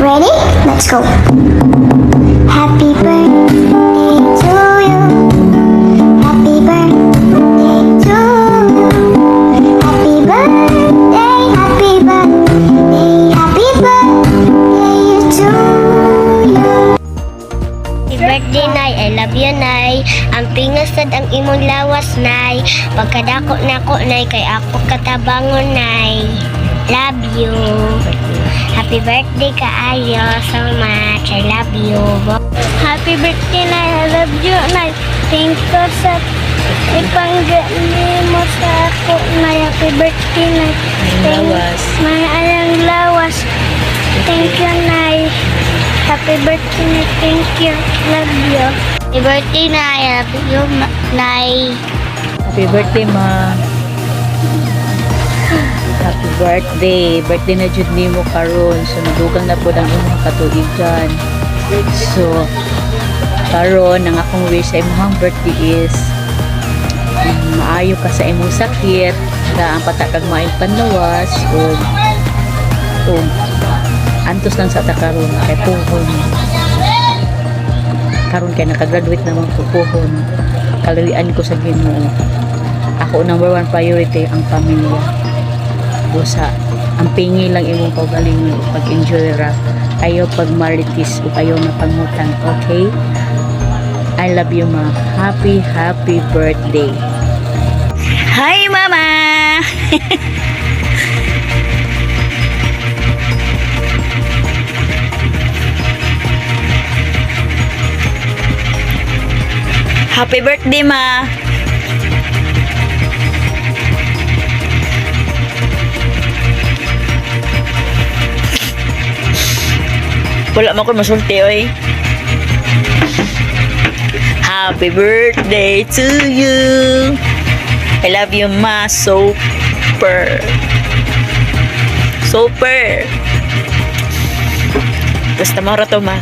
Ready? Let's go. Happy birthday to you. Happy birthday to you. Happy birthday, happy birthday, happy birthday to you. Happy birthday, Nay. I love you, Nay. Ang pingasad ang imong lawas, Nay. Pagkadako nako, Nay, kay ako katabangon, Nay. Love you. Happy birthday, kaayo. So much. I love you. Happy birthday, Nay. I love you, Nay. Thank you sa ipanggali mo sa ako, Nay. Happy birthday, Nay. May alang lawas. Thank you, Nay. Happy birthday, Nay. Thank you. Love you. Happy birthday, Nay. I love you, Nay. Happy birthday, ma. Happy birthday. Birthday na jud nimo karon. So nadugang na pud ang imong katuigan. So karon ang akong wish sa imong birthday is maayo ka sa imong sakit, na ang patakag maayong panlawas o antos lang sa takaron kay puhon. Karon kay nakagraduate na mga puhon. Kalawian ko sa Ginoo. Ako number 1 priority ang pamilya. Busa ang pingi lang imong kaugalingon pag-enjoy ra, ayaw pagmaritis o ayaw na pangutang. Okay, I love you, ma. Happy birthday. Hi, mama. Happy birthday, ma. Wala mo ko masulti, oy. Happy birthday to you. I love you, ma. Super. Basta mo to, ma.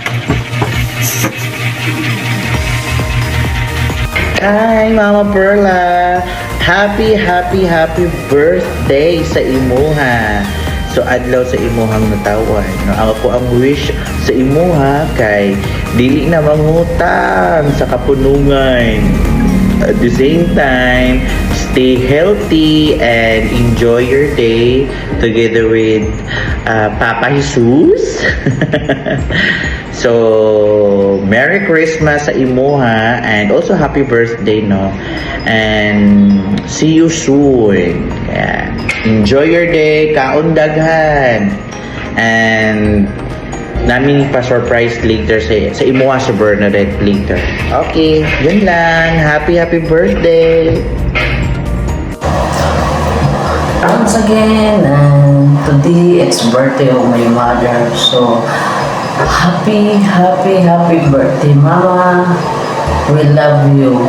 Hi, Mama Perla. Happy birthday sa imuha. So adlaw sa imuhang natawan. No, ako ang wish sa imuha kay dili na mangutang sa kapunungan. At the same time, stay healthy and enjoy your day together with Papa Jesus. So, Merry Christmas sa imuha and also happy birthday, no? And see you soon. Yeah. Enjoy your day, kaon daghan. And namin pa-surprise later sa imuha sa Bernadette later. Okay, yun lang. Happy birthday. Once again, today it's birthday of my mother. So, happy birthday, Mama. We love you.